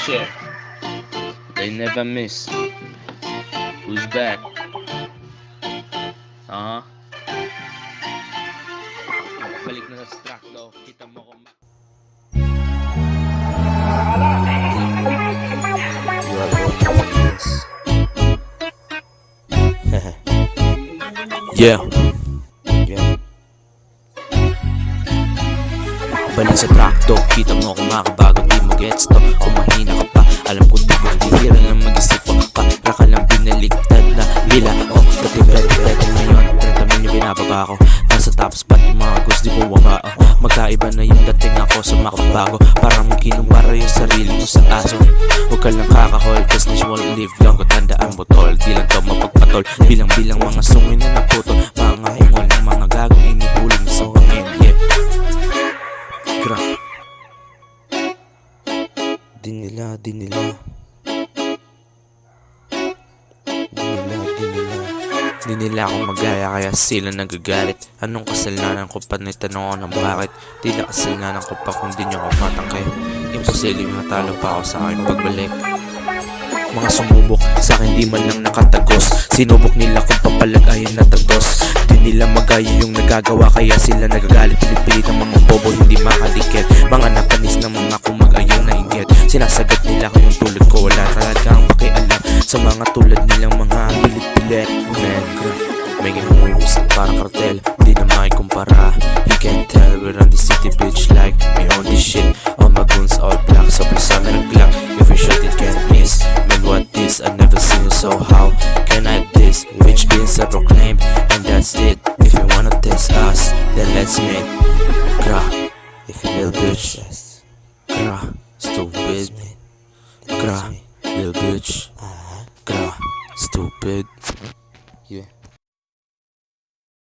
shit. They never miss. Who's back? Balik na sa track daw. Kita mo kung Yeah. Balik sa track to, kita mo kung makabago, di mo gets to. Kung mahina ka pa, alam ko di mo bihira lang mag-isip mo. Para ka lang binaligtad na lila. Oh, dati beto ngayon, 30 million binababa ko. Nasa top spot yung mga gusto di bumaba. Magkaiba na yung dating ako sa makabago. Parang magkinumpara yung sarili mo sa aso. Huwag ka lang kakahol, cause this won't live long. Katandaan mo tol, di lang to mapagpatol. Bilang-bilang mga sungin na naputol. Mga hingol ng mga gagong inihulog na sa hangin. Yeah. Gra. Di nila Di nila ako magaya kaya sila nagagalit. Anong kasalanan ko pa naitanong ko ng bakit? Di na kasalanan ko pa kung di nyo ako matangkay. Imposible matalo pa ako sa aking pagbalik. Mga sumubok sa akin di man lang nakatagos. Sinubok nila kung papalagayin na tagos. Di nila magaya yung nagagawa kaya sila nagagalit. Pilit-pilit ng mga bobo hindi makalikit. Mga napanis ng mga kumagayon na inggit. Sinasagot nila ko yung tulad ko. Wala talagang pakialam sa mga tulad nilang mga pilit-pilit. Making moves parang kartel, di na makikumpara. You can tell we're on the city bitch like me on this shit. All my guns all black, so please I'm in a glock. If we shot it can't miss. Man what this, I never seen it, so how can I this? Which beans I proclaim, and that's it. If you wanna test us, then let's make gra. If you little bitch, gra, stupid. Gra, little bitch, gra, stupid. Yeah.